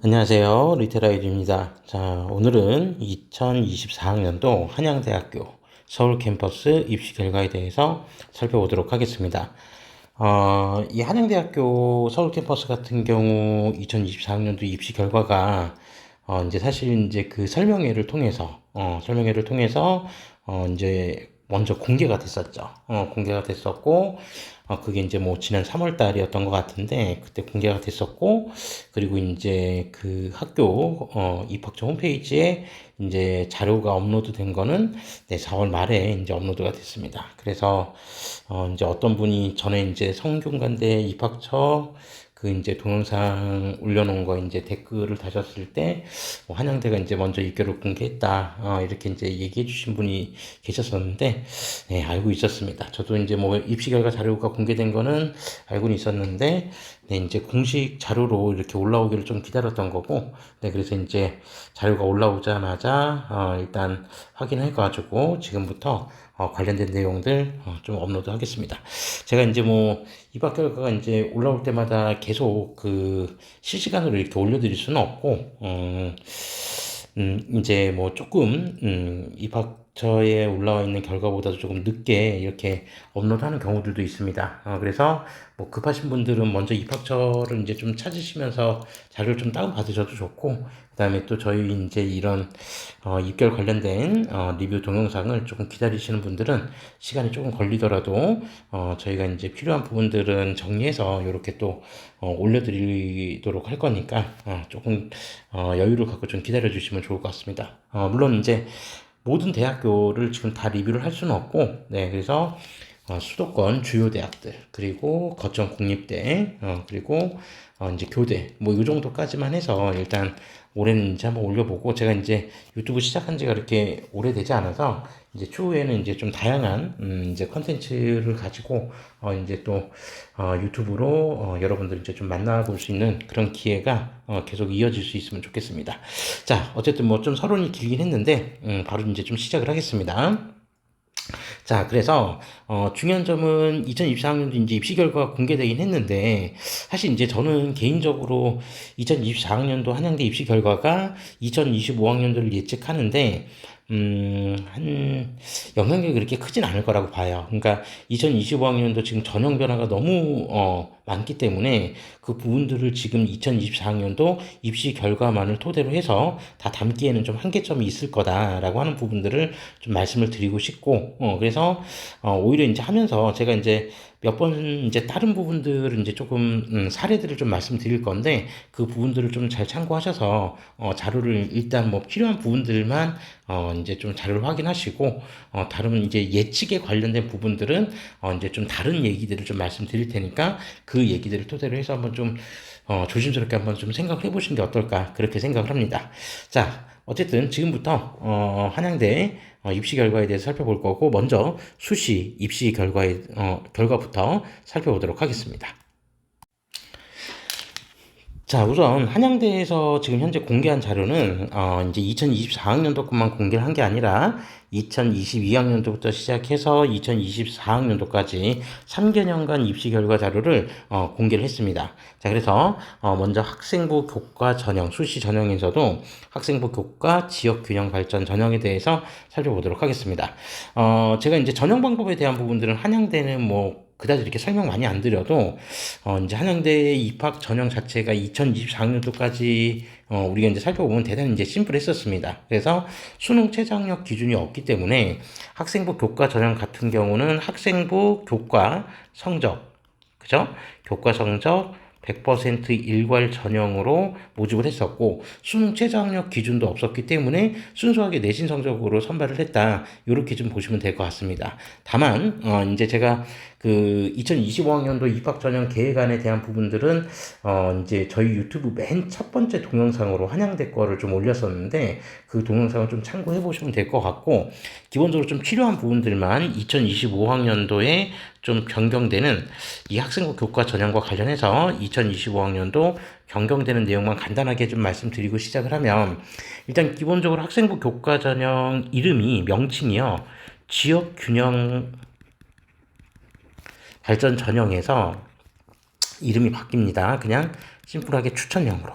안녕하세요. 리테라이드입니다. 자, 오늘은 2024학년도 한양대학교 서울 캠퍼스 입시 결과에 대해서 살펴보도록 하겠습니다. 이 한양대학교 서울 캠퍼스 같은 경우 2024학년도 입시 결과가 이제 사실 이제 그 설명회를 통해서 이제 먼저 공개가 됐었죠. 공개가 됐었고, 그게 이제 뭐 지난 3월 달이었던 것 같은데, 그때 공개가 됐었고, 그리고 이제 그 학교, 입학처 홈페이지에 이제 자료가 업로드 된 거는 네, 4월 말에 이제 업로드가 됐습니다. 그래서, 이제 어떤 분이 전에 이제 성균관대 입학처 그 이제 동영상 올려놓은 거 이제 댓글을 다셨을 때 한양대가 이제 먼저 입결을 공개했다 이렇게 이제 얘기해 주신 분이 계셨었는데 네, 알고 있었습니다. 저도 이제 뭐 입시 결과 자료가 공개된 거는 알고는 있었는데 네, 이제 공식 자료로 이렇게 올라오기를 좀 기다렸던 거고 네, 그래서 이제 자료가 올라오자마자 일단 확인해가지고 지금부터 관련된 내용들 좀 업로드 하겠습니다. 제가 이제 뭐 입학 결과가 이제 올라올 때마다 계속 그 실시간으로 이렇게 올려드릴 수는 없고, 이제 뭐 조금, 입학처에 올라와 있는 결과보다도 조금 늦게 이렇게 업로드하는 경우들도 있습니다. 그래서 뭐 급하신 분들은 먼저 입학처를 이제 좀 찾으시면서 자료를 좀 다운받으셔도 좋고, 그 다음에 또 저희 이제 이런 입결 관련된 리뷰 동영상을 조금 기다리시는 분들은 시간이 조금 걸리더라도 저희가 이제 필요한 부분들은 정리해서 이렇게 또 올려드리도록 할 거니까 조금 여유를 갖고 좀 기다려 주시면 좋을 것 같습니다. 물론 이제 모든 대학교를 지금 다 리뷰를 할 수는 없고, 네, 그래서 수도권 주요 대학들, 그리고 거점 국립대, 그리고 이제 교대, 뭐 이 정도까지만 해서 일단 올해는 이제 한번 올려보고, 제가 이제 유튜브 시작한 지가 그렇게 오래되지 않아서, 이제 추후에는 이제 좀 다양한, 이제 컨텐츠를 가지고, 이제 또, 유튜브로, 여러분들 이제 좀 만나볼 수 있는 그런 기회가, 계속 이어질 수 있으면 좋겠습니다. 자, 어쨌든 뭐 좀 서론이 길긴 했는데, 바로 이제 좀 시작을 하겠습니다. 자, 그래서 중요한 점은 2024학년도 이제 입시 결과가 공개되긴 했는데 사실 이제 저는 개인적으로 2024학년도 한양대 입시 결과가 2025학년도를 예측하는데 한 영향력이 그렇게 크진 않을 거라고 봐요. 그러니까 2025학년도 지금 전형 변화가 너무 많기 때문에 그 부분들을 지금 2024학년도 입시 결과만을 토대로 해서 다 담기에는 좀 한계점이 있을 거다라고 하는 부분들을 좀 말씀을 드리고 싶고, 그래서 오히려 이제 하면서 제가 이제 몇 번 이제 다른 부분들을 이제 조금 사례들을 좀 말씀드릴 건데 그 부분들을 좀 잘 참고하셔서 자료를 일단 뭐 필요한 부분들만 이제 좀 자료를 확인하시고 다른 이제 예측에 관련된 부분들은 이제 좀 다른 얘기들을 좀 말씀드릴 테니까 그 얘기들을 토대로 해서 한번 좀 조심스럽게 한번 좀 생각을 해보시는 게 어떨까 그렇게 생각을 합니다. 자, 어쨌든 지금부터 한양대 입시 결과에 대해서 살펴볼 거고 먼저 수시 입시 결과부터 살펴보도록 하겠습니다. 자, 우선 한양대에서 지금 현재 공개한 자료는 이제 2024학년도 것만 공개를 한 게 아니라 2022학년도부터 시작해서 2024학년도까지 3개년간 입시 결과 자료를 공개를 했습니다. 자, 그래서 먼저 학생부 교과 전형, 수시 전형에서도 학생부 교과 지역 균형 발전 전형에 대해서 살펴보도록 하겠습니다. 제가 이제 전형 방법에 대한 부분들은 한양대는 뭐 그다지 이렇게 설명 많이 안 드려도 이제 한양대 입학 전형 자체가 2024학년도까지 우리가 이제 살펴보면 대단히 이제 심플했었습니다. 그래서 수능 최저학력 기준이 없기 때문에 학생부 교과 전형 같은 경우는 학생부 교과 성적, 그죠? 교과 성적 100% 일괄 전형으로 모집을 했었고 수능 최저학력 기준도 없었기 때문에 순수하게 내신 성적으로 선발을 했다. 이렇게 좀 보시면 될 것 같습니다. 다만 이제 제가 그 2025학년도 입학 전형 계획안에 대한 부분들은 이제 저희 유튜브 맨 첫 번째 동영상으로 한양대 거를 좀 올렸었는데 그 동영상을 좀 참고해 보시면 될 것 같고 기본적으로 좀 필요한 부분들만 2025학년도에 좀 변경되는 이 학생부 교과 전형과 관련해서 2025학년도 변경되는 내용만 간단하게 좀 말씀드리고 시작을 하면 일단 기본적으로 학생부 교과 전형 이름이 명칭이요. 지역 균형 발전 전형에서 이름이 바뀝니다. 그냥 심플하게 추천형으로.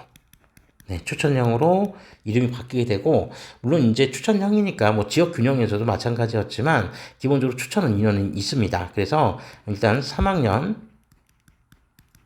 네, 추천형으로 이름이 바뀌게 되고, 물론 이제 추천형이니까 뭐 지역 균형에서도 마찬가지였지만, 기본적으로 추천은 인원이 있습니다. 그래서 일단 3학년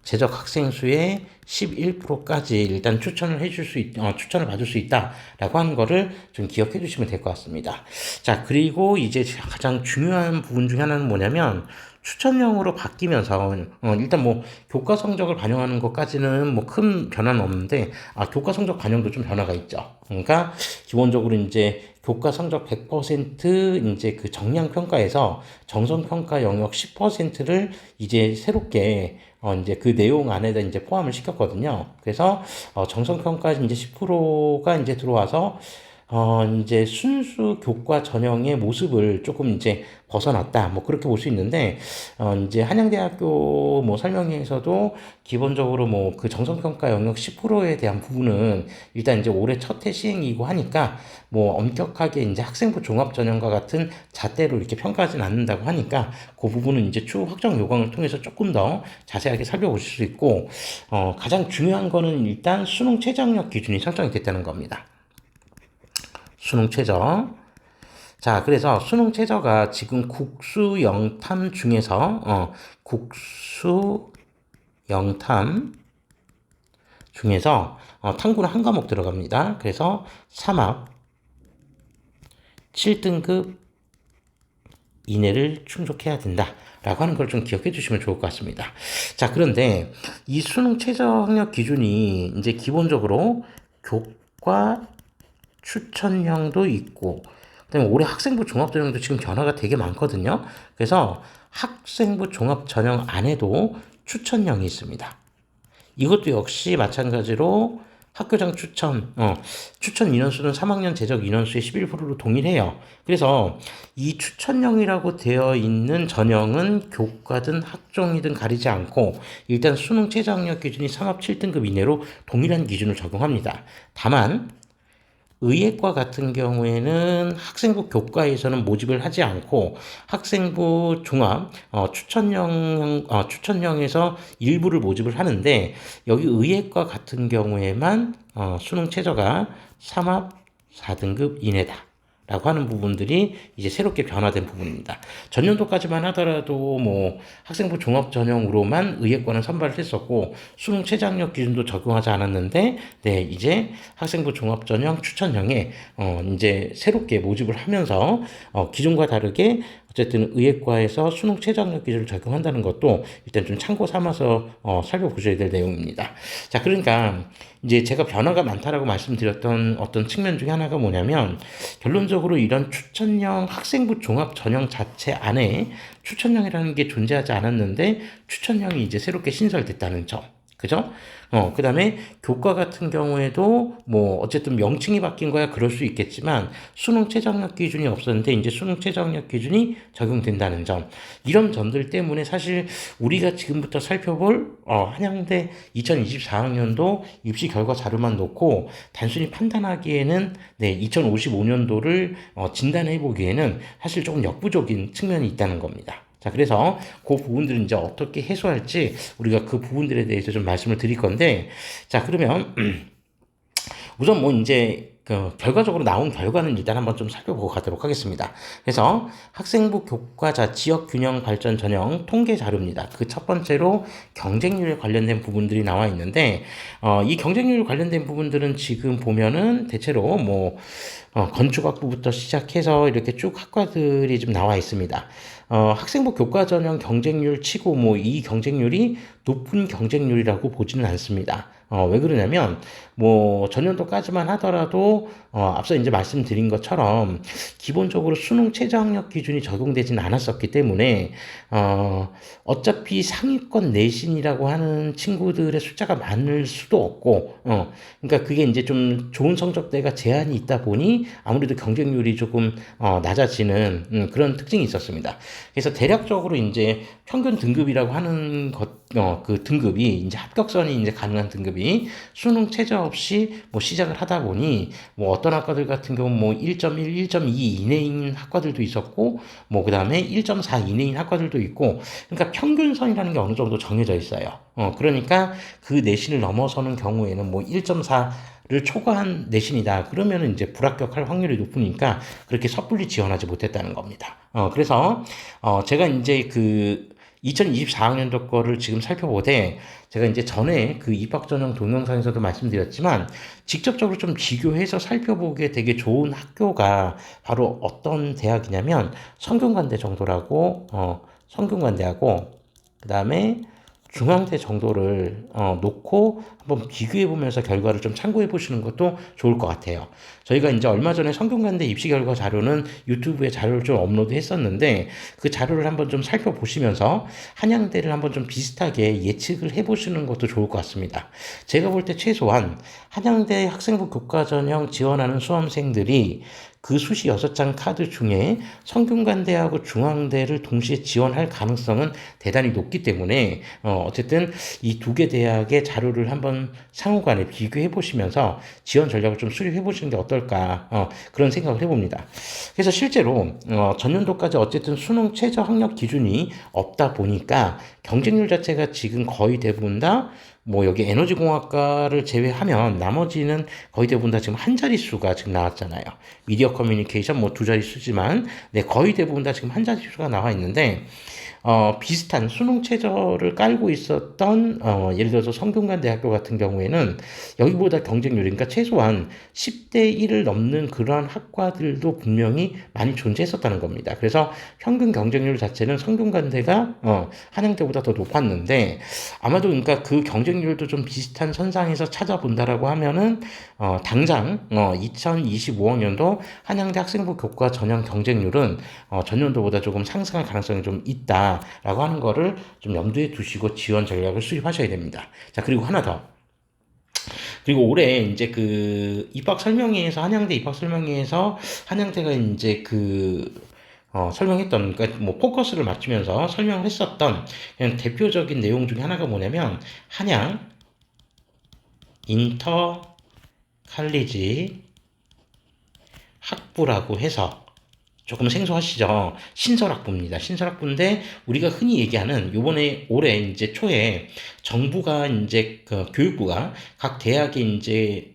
재적 학생 수의 11%까지 일단 추천을 받을 수 있다라고 하는 거를 좀 기억해 주시면 될 것 같습니다. 자, 그리고 이제 가장 중요한 부분 중에 하나는 뭐냐면, 추천형으로 바뀌면서, 일단 뭐, 교과 성적을 반영하는 것까지는 뭐 큰 변화는 없는데, 교과 성적 반영도 좀 변화가 있죠. 그러니까, 기본적으로 이제 교과 성적 100% 이제 그 정량 평가에서 정성 평가 영역 10%를 이제 새롭게 이제 그 내용 안에다 이제 포함을 시켰거든요. 그래서 정성 평가 이제 10%가 이제 들어와서 이제 순수 교과 전형의 모습을 조금 이제 벗어났다. 뭐 그렇게 볼 수 있는데, 이제 한양대학교 뭐 설명회에서도 기본적으로 뭐 그 정성평가 영역 10%에 대한 부분은 일단 이제 올해 첫 해 시행이고 하니까 뭐 엄격하게 이제 학생부 종합 전형과 같은 잣대로 이렇게 평가하진 않는다고 하니까 그 부분은 이제 추후 확정 요강을 통해서 조금 더 자세하게 살펴보실 수 있고, 가장 중요한 거는 일단 수능 최저학력 기준이 설정이 됐다는 겁니다. 수능 최저. 자, 그래서 수능 최저가 지금 국수 영탐 중에서, 국수 영탐 중에서, 탐구는 한 과목 들어갑니다. 그래서 3합 7등급 이내를 충족해야 된다. 라고 하는 걸 좀 기억해 주시면 좋을 것 같습니다. 자, 그런데 이 수능 최저 학력 기준이 이제 기본적으로 교과 추천형도 있고, 그다음에 올해 학생부 종합전형도 지금 변화가 되게 많거든요. 그래서 학생부 종합전형 안에도 추천형이 있습니다. 이것도 역시 마찬가지로 학교장 추천 인원수는 3학년 재적 인원수의 11%로 동일해요. 그래서 이 추천형이라고 되어 있는 전형은 교과든 학종이든 가리지 않고 일단 수능 최저학력 기준이 3합 7등급 이내로 동일한 기준을 적용합니다. 다만 의예과 같은 경우에는 학생부 교과에서는 모집을 하지 않고 학생부 종합 추천형에서 일부를 모집을 하는데, 여기 의예과 같은 경우에만 수능 최저가 3합 4등급 이내다 라고 하는 부분들이 이제 새롭게 변화된 부분입니다. 전년도까지만 하더라도 뭐 학생부 종합 전형으로만 의예과는 선발을 했었고 수능 최저학력 기준도 적용하지 않았는데, 네, 이제 학생부 종합 전형 추천형에 이제 새롭게 모집을 하면서 기존과 다르게 어쨌든 의예과에서 수능 최저학력 기준을 적용한다는 것도 일단 좀 참고 삼아서 살펴보셔야 될 내용입니다. 자, 그러니까 이제 제가 변화가 많다라고 말씀드렸던 어떤 측면 중에 하나가 뭐냐면, 결론적으로 이런 추천형 학생부 종합 전형 자체 안에 추천형이라는 게 존재하지 않았는데 추천형이 이제 새롭게 신설됐다는 점. 그죠? 그 다음에 교과 같은 경우에도 뭐 어쨌든 명칭이 바뀐 거야 그럴 수 있겠지만 수능 최저학력 기준이 없었는데 이제 수능 최저학력 기준이 적용된다는 점. 이런 점들 때문에 사실 우리가 지금부터 살펴볼 한양대 2024학년도 입시 결과 자료만 놓고 단순히 판단하기에는, 네, 2055년도를 진단해 보기에는 사실 조금 역부족인 측면이 있다는 겁니다. 자, 그래서 그 부분들은 이제 어떻게 해소할지 우리가 그 부분들에 대해서 좀 말씀을 드릴 건데, 자, 그러면 우선 뭐 이제 그 결과적으로 나온 결과는 일단 한번 좀 살펴보고 가도록 하겠습니다. 그래서 학생부 교과자 지역 균형 발전 전형 통계 자료입니다. 그 첫 번째로 경쟁률에 관련된 부분들이 나와 있는데, 이 경쟁률 관련된 부분들은 지금 보면은 대체로 뭐 건축학부부터 시작해서 이렇게 쭉 학과들이 좀 나와 있습니다. 학생부 교과 전형 경쟁률 치고 뭐 이 경쟁률이 높은 경쟁률이라고 보지는 않습니다. 왜 그러냐면 뭐 전년도까지만 하더라도 앞서 이제 말씀드린 것처럼 기본적으로 수능 최저학력 기준이 적용되지는 않았었기 때문에 어차피 상위권 내신이라고 하는 친구들의 숫자가 많을 수도 없고, 그러니까 그게 이제 좀 좋은 성적대가 제한이 있다 보니 아무래도 경쟁률이 조금 낮아지는 그런 특징이 있었습니다. 그래서 대략적으로 이제 평균 등급이라고 하는 것 그 등급이 이제 합격선이 이제 가능한 등급이 수능 최저 없이 뭐 시작을 하다 보니 뭐 어떤 학과들 같은 경우 뭐 1.1, 1.2 이내인 학과들도 있었고 뭐 그다음에 1.4 이내인 학과들도 있고 그러니까 평균선이라는 게 어느 정도 정해져 있어요. 그러니까 그 내신을 넘어서는 경우에는 뭐 1.4를 초과한 내신이다. 그러면은 이제 불합격할 확률이 높으니까 그렇게 섣불리 지원하지 못했다는 겁니다. 그래서 제가 이제 그 2024학년도 거를 지금 살펴보되 제가 이제 전에 그 입학 전형 동영상에서도 말씀드렸지만 직접적으로 좀 비교해서 살펴보기에 되게 좋은 학교가 바로 어떤 대학이냐면 성균관대 정도라고 성균관대하고 그다음에 중앙대 정도를 놓고 한번 비교해 보면서 결과를 좀 참고해 보시는 것도 좋을 것 같아요. 저희가 이제 얼마 전에 성균관대 입시 결과 자료는 유튜브에 자료를 좀 업로드 했었는데 그 자료를 한번 좀 살펴보시면서 한양대를 한번 좀 비슷하게 예측을 해 보시는 것도 좋을 것 같습니다. 제가 볼 때 최소한 한양대 학생부 교과전형 지원하는 수험생들이 그 수시 6장 카드 중에 성균관대하고 중앙대를 동시에 지원할 가능성은 대단히 높기 때문에 어쨌든 이 두 개 대학의 자료를 한번 상호간에 비교해 보시면서 지원 전략을 좀 수립해 보시는 게 어떨까 그런 생각을 해봅니다. 그래서 실제로 전년도까지 어쨌든 수능 최저 학력 기준이 없다 보니까 경쟁률 자체가 지금 거의 대부분 다 뭐 여기 에너지공학과를 제외하면 나머지는 거의 대부분 다 지금 한 자릿수가 지금 나왔잖아요. 미디어 커뮤니케이션 뭐 두 자릿수지만 네, 거의 대부분 다 지금 한 자릿수가 나와 있는데 비슷한 수능 최저를 깔고 있었던 예를 들어서 성균관대학교 같은 경우에는 여기보다 경쟁률이 그러니까 최소한 10대 1을 넘는 그러한 학과들도 분명히 많이 존재했었다는 겁니다. 그래서 평균 경쟁률 자체는 성균관대가 한양대보다 더 높았는데 아마도 그러니까 그 경쟁률도 좀 비슷한 선상에서 찾아본다라고 하면은 당장 2025학년도 한양대 학생부 교과 전형 경쟁률은 전년도보다 조금 상승할 가능성이 좀 있다라고 하는 거를 좀 염두에 두시고 지원 전략을 수립하셔야 됩니다. 자, 그리고 하나 더. 그리고 올해 이제 그 입학 설명회에서 한양대 입학 설명회에서 한양대가 이제 설명했던, 그러니까 뭐 포커스를 맞추면서 설명을 했었던 그냥 대표적인 내용 중에 하나가 뭐냐면 한양 인터 칼리지 학부라고 해서 조금 생소하시죠? 신설학부입니다. 신설학부인데 우리가 흔히 얘기하는 요번에 올해 이제 초에 정부가 이제 그 교육부가 각 대학에 이제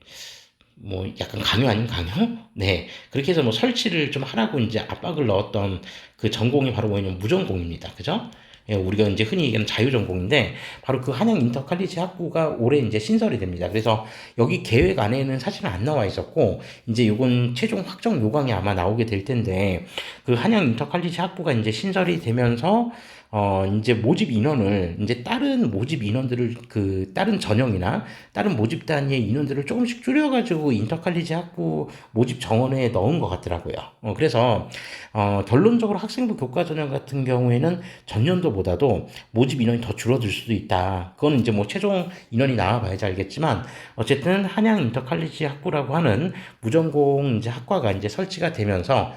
뭐 약간 강요 아닌 강요? 네. 그렇게 해서 뭐 설치를 좀 하라고 이제 압박을 넣었던 그 전공이 바로 뭐냐면 무전공입니다. 그죠? 예, 우리가 이제 흔히 얘기하는 자유전공인데 바로 그 한양 인터칼리지 학부가 올해 이제 신설이 됩니다. 그래서 여기 계획 안에는 사실은 안 나와 있었고 이제 요건 최종 확정 요강이 아마 나오게 될 텐데 그 한양 인터칼리지 학부가 이제 신설이 되면서 이제 모집 인원을 이제 다른 모집 인원들을 그 다른 전형이나 다른 모집 단위의 인원들을 조금씩 줄여가지고 인터칼리지 학부 모집 정원에 넣은 것 같더라고요. 그래서 결론적으로 학생부 교과 전형 같은 경우에는 전년도보다도 모집 인원이 더 줄어들 수도 있다. 그건 이제 뭐 최종 인원이 나와봐야지 알겠지만 어쨌든 한양 인터칼리지 학부라고 하는 무전공 이제 학과가 이제 설치가 되면서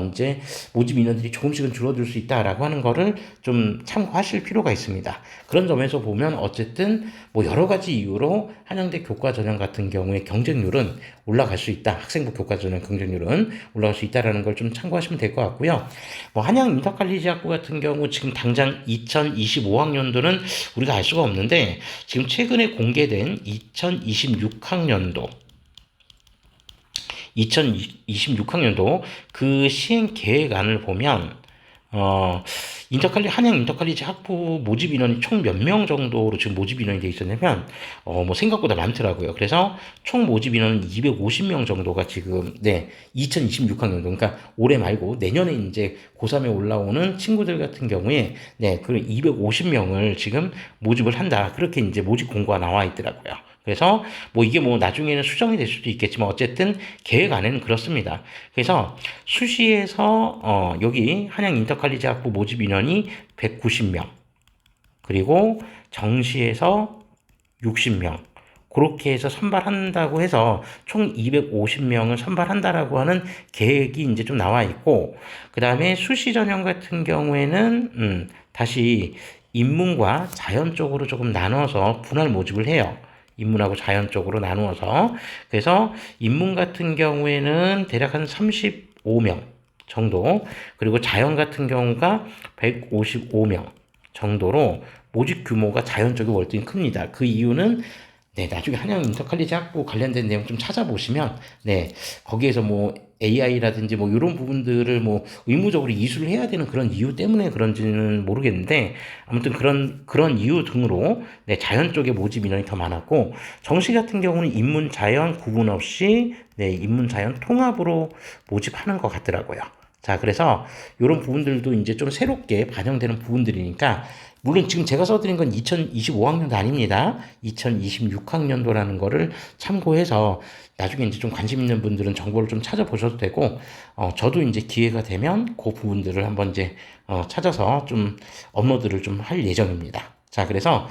이제 모집 인원들이 조금씩은 줄어들 수 있다라고 하는 거를 좀 참고하실 필요가 있습니다. 그런 점에서 보면 어쨌든 뭐 여러 가지 이유로 한양대 교과 전형 같은 경우에 경쟁률은 올라갈 수 있다. 학생부 교과 전형 경쟁률은 올라갈 수 있다라는 걸 좀 참고하시면 될 것 같고요. 뭐 한양 인터칼리지 학부 같은 경우 지금 당장 2025학년도는 우리가 알 수가 없는데 지금 최근에 공개된 2026학년도 그 시행 계획안을 보면 한양 인터칼리지 학부 모집 인원이 총 몇 명 정도로 지금 모집 인원이 돼 있었냐면, 뭐 생각보다 많더라고요. 그래서 총 모집 인원은 250명 정도가 지금, 네, 2026학년도, 그러니까 올해 말고 내년에 이제 고3에 올라오는 친구들 같은 경우에, 네, 그 250명을 지금 모집을 한다. 그렇게 이제 모집 공고가 나와 있더라고요. 그래서 뭐 이게 뭐 나중에는 수정이 될 수도 있겠지만 어쨌든 계획 안에는 그렇습니다. 그래서 수시에서 여기 한양 인터칼리지 학부 모집 인원이 190명 그리고 정시에서 60명 그렇게 해서 선발한다고 해서 총 250명을 선발한다라고 하는 계획이 이제 좀 나와 있고 그 다음에 수시 전형 같은 경우에는 다시 인문과 자연 쪽으로 조금 나눠서 분할 모집을 해요. 인문하고 자연 쪽으로 나누어서. 그래서 인문 같은 경우에는 대략 한 35명 정도, 그리고 자연 같은 경우가 155명 정도로 모집 규모가 자연 쪽이 월등히 큽니다. 그 이유는 네, 나중에 한양 인터칼리지 학부 관련된 내용 좀 찾아보시면, 네, 거기에서 뭐 AI라든지 뭐 이런 부분들을 뭐 의무적으로 이수를 해야 되는 그런 이유 때문에 그런지는 모르겠는데, 아무튼 그런 이유 등으로, 네, 자연 쪽에 모집 인원이 더 많았고, 정시 같은 경우는 인문, 자연 구분 없이, 네, 인문, 자연 통합으로 모집하는 것 같더라고요. 자, 그래서 이런 부분들도 이제 좀 새롭게 반영되는 부분들이니까, 물론 지금 제가 써드린 건 2025학년도 아닙니다. 2026학년도라는 거를 참고해서 나중에 이제 좀 관심 있는 분들은 정보를 좀 찾아보셔도 되고, 저도 이제 기회가 되면 그 부분들을 한번 이제 찾아서 좀 업로드를 좀 할 예정입니다. 자, 그래서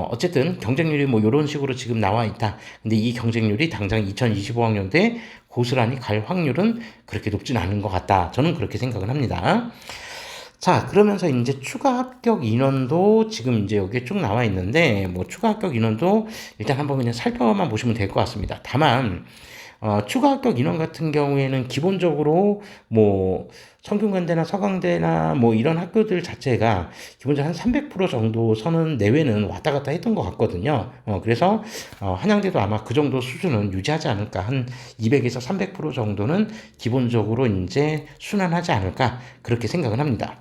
어쨌든 경쟁률이 뭐 이런 식으로 지금 나와 있다. 근데 이 경쟁률이 당장 2025학년도에 고스란히 갈 확률은 그렇게 높진 않은 것 같다. 저는 그렇게 생각을 합니다. 자, 그러면서 이제 추가 합격 인원도 지금 이제 여기에 쭉 나와 있는데, 뭐 추가 합격 인원도 일단 한번 그냥 살펴만 보시면 될 것 같습니다. 다만, 추가 합격 인원 같은 경우에는 기본적으로 뭐 성균관대나 서강대나 뭐 이런 학교들 자체가 기본적으로 한 300% 정도 선은 내외는 왔다 갔다 했던 것 같거든요. 그래서 한양대도 아마 그 정도 수준은 유지하지 않을까. 한 200에서 300% 정도는 기본적으로 이제 순환하지 않을까. 그렇게 생각을 합니다.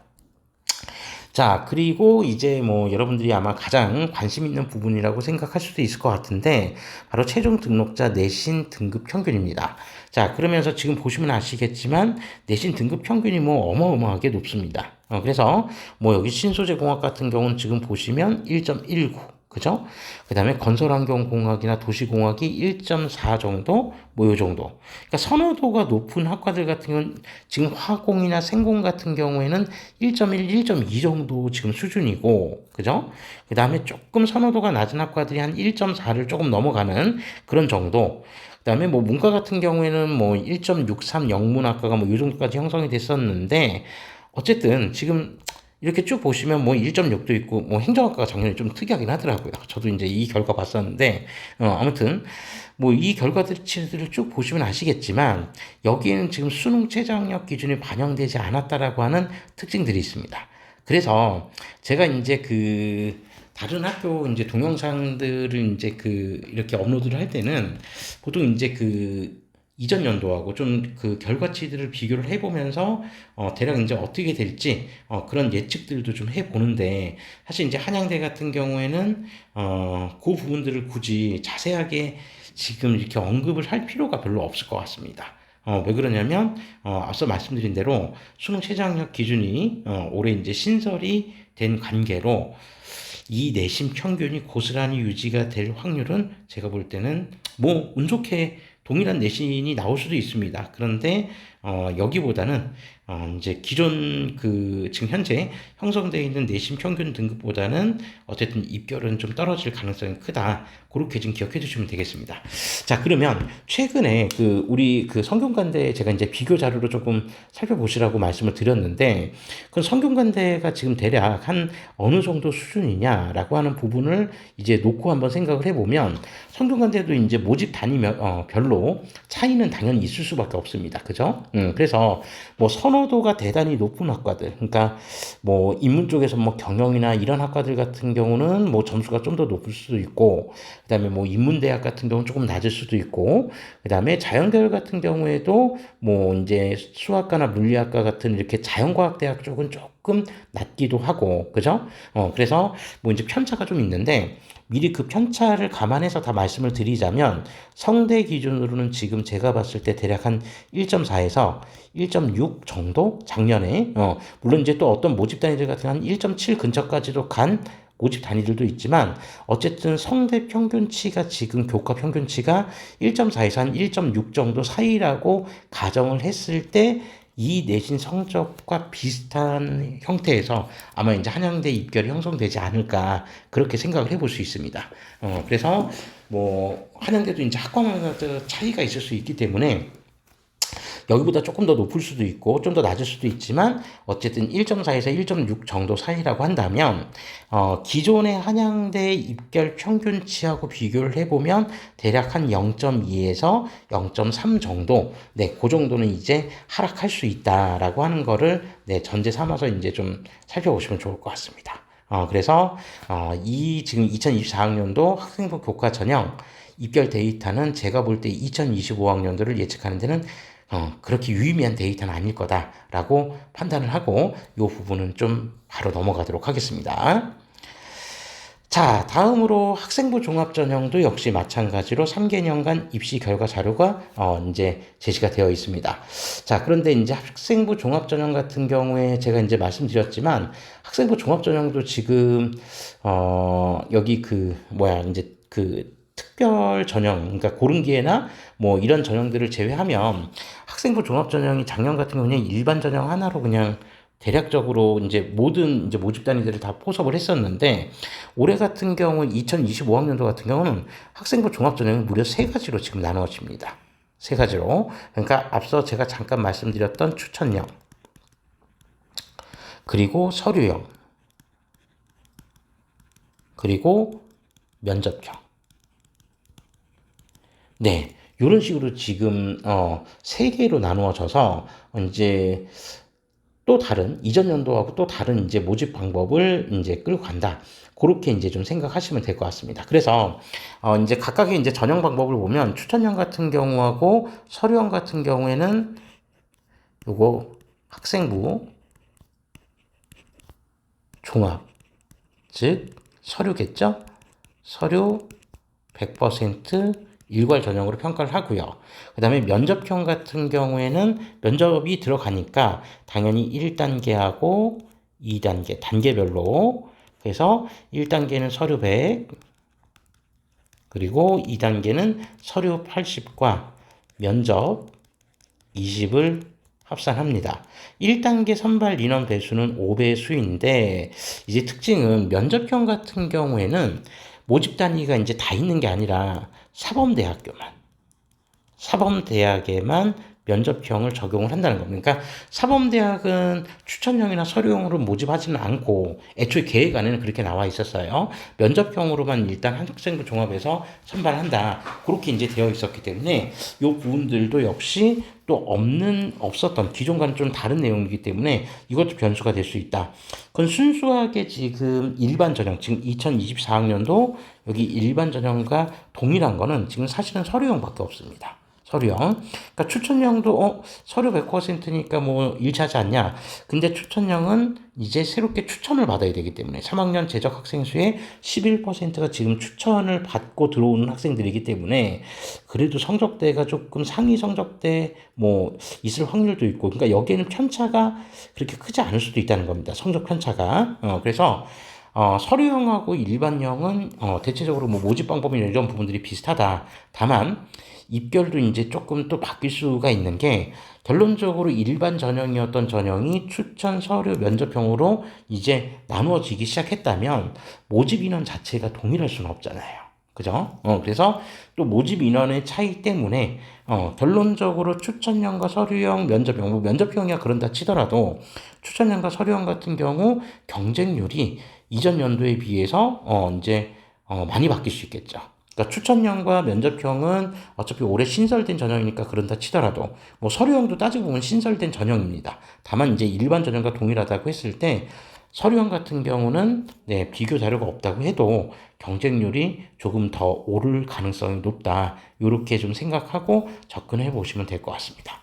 자, 그리고 이제 뭐 여러분들이 아마 가장 관심 있는 부분이라고 생각할 수도 있을 것 같은데, 바로 최종 등록자 내신 등급 평균입니다. 자, 그러면서 지금 보시면 아시겠지만, 내신 등급 평균이 뭐 어마어마하게 높습니다. 그래서 뭐 여기 신소재공학 같은 경우는 지금 보시면 1.19, 그죠? 그 다음에 건설환경공학이나 도시공학이 1.4 정도, 뭐 요 정도. 그러니까 선호도가 높은 학과들 같은 경우는 지금 화공이나 생공 같은 경우에는 1.1, 1.2 정도 지금 수준이고, 그죠? 그 다음에 조금 선호도가 낮은 학과들이 한 1.4를 조금 넘어가는 그런 정도. 그 다음에 뭐 문과 같은 경우에는 뭐 1.63 영문학과가 뭐 요 정도까지 형성이 됐었는데, 어쨌든 지금 이렇게 쭉 보시면 뭐 1.6도 있고, 뭐 행정학과가 작년에 좀 특이하긴 하더라고요. 저도 이제 이 결과 봤었는데, 아무튼 뭐 이 결과들을 쭉 보시면 아시겠지만, 여기에는 지금 수능 최저학력 기준이 반영되지 않았다라고 하는 특징들이 있습니다. 그래서 제가 이제 그 다른 학교 이제 동영상들을 이제 그 이렇게 업로드를 할 때는 보통 이제 그 이전 연도하고 좀 그 결과치들을 비교를 해보면서 대략 이제 어떻게 될지 그런 예측들도 좀 해보는데, 사실 이제 한양대 같은 경우에는 그 부분들을 굳이 자세하게 지금 이렇게 언급을 할 필요가 별로 없을 것 같습니다. 왜 그러냐면 앞서 말씀드린 대로 수능 최저학력 기준이 올해 이제 신설이 된 관계로 이 내신 평균이 고스란히 유지가 될 확률은 제가 볼 때는 뭐 운 좋게 동일한 내신이 나올 수도 있습니다. 그런데 여기보다는 이제 기존 그 지금 현재 형성되어 있는 내신 평균 등급보다는 어쨌든 입결은 좀 떨어질 가능성이 크다. 그렇게 좀 기억해 주시면 되겠습니다. 자, 그러면 최근에 그 우리 그 성균관대 제가 이제 비교 자료로 조금 살펴보시라고 말씀을 드렸는데, 그 성균관대가 지금 대략 한 어느 정도 수준이냐라고 하는 부분을 이제 놓고 한번 생각을 해보면, 성균관대도 이제 모집 단위 별로 차이는 당연히 있을 수밖에 없습니다. 그죠? 그래서 뭐 선호도가 대단히 높은 학과들, 그러니까 뭐 인문 쪽에서 뭐 경영이나 이런 학과들 같은 경우는 뭐 점수가 좀 더 높을 수도 있고, 그다음에 뭐 인문대학 같은 경우는 조금 낮을 수도 있고, 그다음에 자연계열 같은 경우에도 뭐 이제 수학과나 물리학과 같은 이렇게 자연과학대학 쪽은 조금 낮기도 하고, 그죠? 그래서 뭐 이제 편차가 좀 있는데, 미리 그 편차를 감안해서 다 말씀을 드리자면, 성대 기준으로는 지금 제가 봤을 때 대략 한 1.4에서 1.6 정도 작년에, 물론 이제 또 어떤 모집 단위들 같은 한 1.7 근처까지도 간 모집 단위들도 있지만, 어쨌든 성대 평균치가 지금 교과 평균치가 1.4에서 한 1.6 정도 사이라고 가정을 했을 때, 이 내신 성적과 비슷한 형태에서 아마 이제 한양대 입결이 형성되지 않을까, 그렇게 생각을 해볼 수 있습니다. 그래서 뭐 한양대도 이제 학과마다 차이가 있을 수 있기 때문에 여기보다 조금 더 높을 수도 있고 좀 더 낮을 수도 있지만 어쨌든 1.4에서 1.6 정도 사이라고 한다면 기존의 한양대 입결 평균치하고 비교를 해보면 대략 한 0.2에서 0.3 정도, 네, 그 정도는 이제 하락할 수 있다라고 하는 거를 네, 전제 삼아서 이제 좀 살펴보시면 좋을 것 같습니다. 그래서 이 지금 2024학년도 학생부 교과 전형 입결 데이터는 제가 볼 때 2025학년도를 예측하는 데는 그렇게 유의미한 데이터는 아닐 거다라고 판단을 하고 이 부분은 좀 바로 넘어가도록 하겠습니다. 자, 다음으로 학생부 종합전형도 역시 마찬가지로 3개년간 입시 결과 자료가 이제 제시가 되어 있습니다. 자, 그런데 이제 학생부 종합전형 같은 경우에 제가 이제 말씀드렸지만 학생부 종합전형도 지금 여기 이제 특별 전형, 그러니까 고른기회나 뭐 이런 전형들을 제외하면 학생부 종합전형이 작년 같은 경우는 일반 전형 하나로 그냥 대략적으로 이제 모든 이제 모집 단위들을 다 포섭을 했었는데 올해 같은 경우 2025학년도 같은 경우는 학생부 종합전형이 무려 세 가지로 지금 나누어집니다. 세 가지로. 그러니까 앞서 제가 잠깐 말씀드렸던 추천형, 그리고 서류형, 그리고 면접형. 네, 이런 식으로 지금 세 개로 나누어져서 이제 또 다른 이전 연도하고 또 다른 이제 모집 방법을 이제 끌고 간다. 그렇게 이제 좀 생각하시면 될 것 같습니다. 그래서 이제 각각의 이제 전형 방법을 보면 추천형 같은 경우하고 서류형 같은 경우에는 요거 학생부 종합, 즉 서류겠죠? 서류 100% 일괄 전형으로 평가를 하고요. 그 다음에 면접형 같은 경우에는 면접이 들어가니까 당연히 1단계하고 2단계, 단계별로. 그래서 1단계는 서류 100, 그리고 2단계는 서류 80과 면접 20을 합산합니다. 1단계 선발 인원 배수는 5배 수인데 이제 특징은 면접형 같은 경우에는 모집 단위가 이제 다 있는 게 아니라 사범대학에만 면접형을 적용을 한다는 겁니다. 그러니까 사범대학은 추천형이나 서류형으로 모집하지는 않고 애초에 계획 안에는 그렇게 나와 있었어요. 면접형으로만 일단 학생부 종합에서 선발한다. 그렇게 이제 되어 있었기 때문에 이 부분들도 역시 또 없었던 기존과는 좀 다른 내용이기 때문에 이것도 변수가 될 수 있다. 그건 순수하게 지금 일반 전형, 지금 2024학년도 여기 일반 전형과 동일한 거는 지금 사실은 서류형밖에 없습니다. 서류형. 그러니까 추천형도 서류 100%니까 뭐 일치하지 않냐. 근데 추천형은 이제 새롭게 추천을 받아야 되기 때문에 3학년 재적 학생 수의 11%가 지금 추천을 받고 들어오는 학생들이기 때문에 그래도 성적대가 조금 상위 성적대 뭐 있을 확률도 있고, 그러니까 여기에는 편차가 그렇게 크지 않을 수도 있다는 겁니다. 성적 편차가. 그래서 서류형하고 일반형은 대체적으로 뭐 모집 방법이나 이런 부분들이 비슷하다. 다만 입결도 이제 조금 또 바뀔 수가 있는 게 결론적으로 일반 전형이었던 전형이 추천, 서류, 면접형으로 이제 나누어지기 시작했다면 모집 인원 자체가 동일할 수는 없잖아요. 그죠? 그래서 또 모집 인원의 차이 때문에 결론적으로 추천형과 서류형, 면접형, 뭐 면접형이야 그런다 치더라도 추천형과 서류형 같은 경우 경쟁률이 이전 연도에 비해서 이제 많이 바뀔 수 있겠죠. 그러니까 추천형과 면접형은 어차피 올해 신설된 전형이니까 그런다 치더라도 뭐 서류형도 따지고 보면 신설된 전형입니다. 다만 이제 일반 전형과 동일하다고 했을 때 서류형 같은 경우는 네, 비교 자료가 없다고 해도 경쟁률이 조금 더 오를 가능성이 높다. 이렇게 좀 생각하고 접근해 보시면 될 것 같습니다.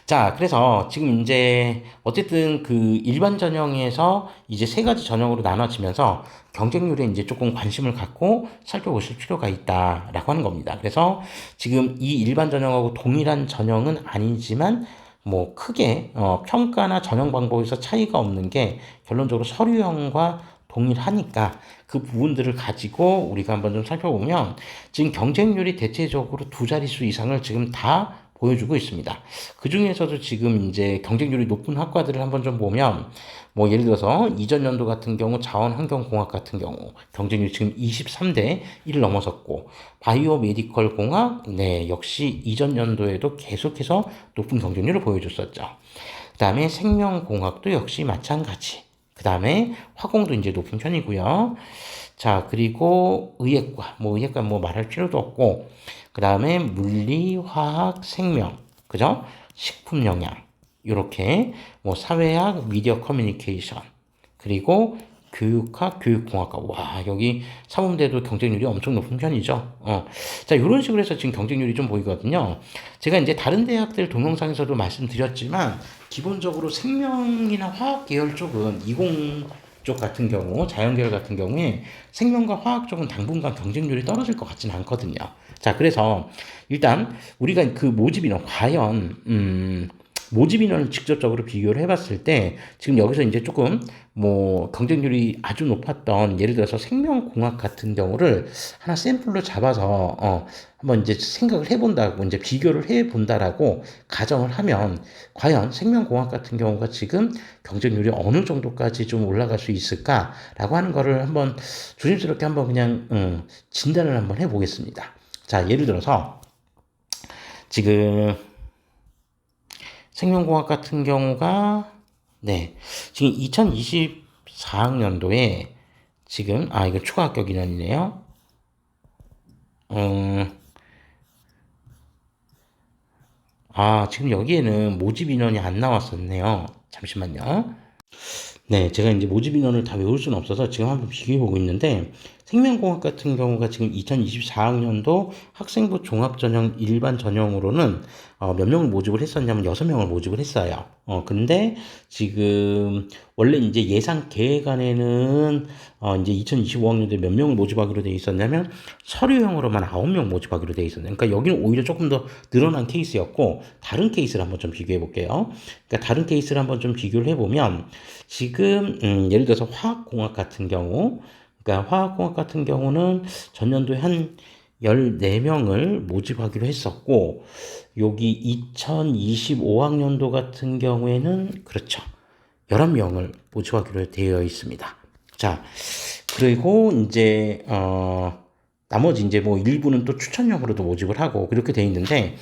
자, 그래서 지금 이제 어쨌든 그 일반 전형에서 이제 세 가지 전형으로 나눠지면서 경쟁률에 이제 조금 관심을 갖고 살펴보실 필요가 있다라고 하는 겁니다. 그래서 지금 이 일반 전형하고 동일한 전형은 아니지만 뭐 크게 평가나 전형 방법에서 차이가 없는 게 결론적으로 서류형과 동일하니까 그 부분들을 가지고 우리가 한번 좀 살펴보면 지금 경쟁률이 대체적으로 두 자릿수 이상을 지금 다 보여주고 있습니다. 그 중에서도 지금 이제 경쟁률이 높은 학과들을 한번 좀 보면, 뭐 예를 들어서 이전 연도 같은 경우 자원환경공학 같은 경우 경쟁률 지금 23대 1을 넘어섰고, 바이오 메디컬 공학, 네, 역시 이전 연도에도 계속해서 높은 경쟁률을 보여줬었죠. 그 다음에 생명공학도 역시 마찬가지. 그 다음에 화공도 이제 높은 편이고요. 자, 그리고 의학과 뭐 말할 필요도 없고, 그 다음에 물리, 화학, 생명, 그죠? 식품 영양, 요렇게, 뭐 사회학, 미디어 커뮤니케이션, 그리고 교육학, 교육공학과. 와, 여기 사범대도 경쟁률이 엄청 높은 편이죠. 자, 이런 식으로 해서 지금 경쟁률이 좀 보이거든요. 제가 이제 다른 대학들 동영상에서도 말씀드렸지만, 기본적으로 생명이나 화학 계열 쪽은 이공 쪽 같은 경우, 자연계열 같은 경우에 생명과 화학 쪽은 당분간 경쟁률이 떨어질 것 같지는 않거든요. 자, 그래서 일단 우리가 그 모집 인원, 과연, 모집 인원을 직접적으로 비교를 해봤을 때 지금 여기서 이제 조금 뭐 경쟁률이 아주 높았던 예를 들어서 생명공학 같은 경우를 하나 샘플로 잡아서 한번 이제 생각을 해본다고 이제 비교를 해본다라고 가정을 하면 과연 생명공학 같은 경우가 지금 경쟁률이 어느 정도까지 좀 올라갈 수 있을까라고 하는 거를 한번 조심스럽게 한번 그냥 진단을 한번 해보겠습니다. 자, 예를 들어서 지금 생명공학 같은 경우가 네, 지금 2024학년도에 지금 이거 추가 합격 인원이네요. 지금 여기에는 모집 인원이 안 나왔었네요. 잠시만요. 네, 제가 이제 모집 인원을 다 외울 수는 없어서 지금 한번 비교해 보고 있는데, 생명공학 같은 경우가 지금 2024학년도 학생부 종합전형 일반 전형으로는 몇 명을 모집을 했었냐면 6명을 모집을 했어요. 근데 지금 원래 이제 예상 계획안에는 이제 2025학년도에 몇 명을 모집하기로 되어 있었냐면 서류형으로만 9명 모집하기로 되어 있었네요. 그러니까 여기는 오히려 조금 더 늘어난 케이스였고, 다른 케이스를 한번 좀 비교해 볼게요. 그러니까 다른 케이스를 한번 좀 비교를 해보면 지금 예를 들어서 화학공학 같은 경우, 그러니까 화학공학 같은 경우는 전년도에 한 14명을 모집하기로 했었고, 여기 2025학년도 같은 경우에는 그렇죠. 11명을 모집하기로 되어 있습니다. 자, 그리고 이제 나머지 이제 뭐 일부는 또 추천형으로도 모집을 하고 그렇게 돼 있는데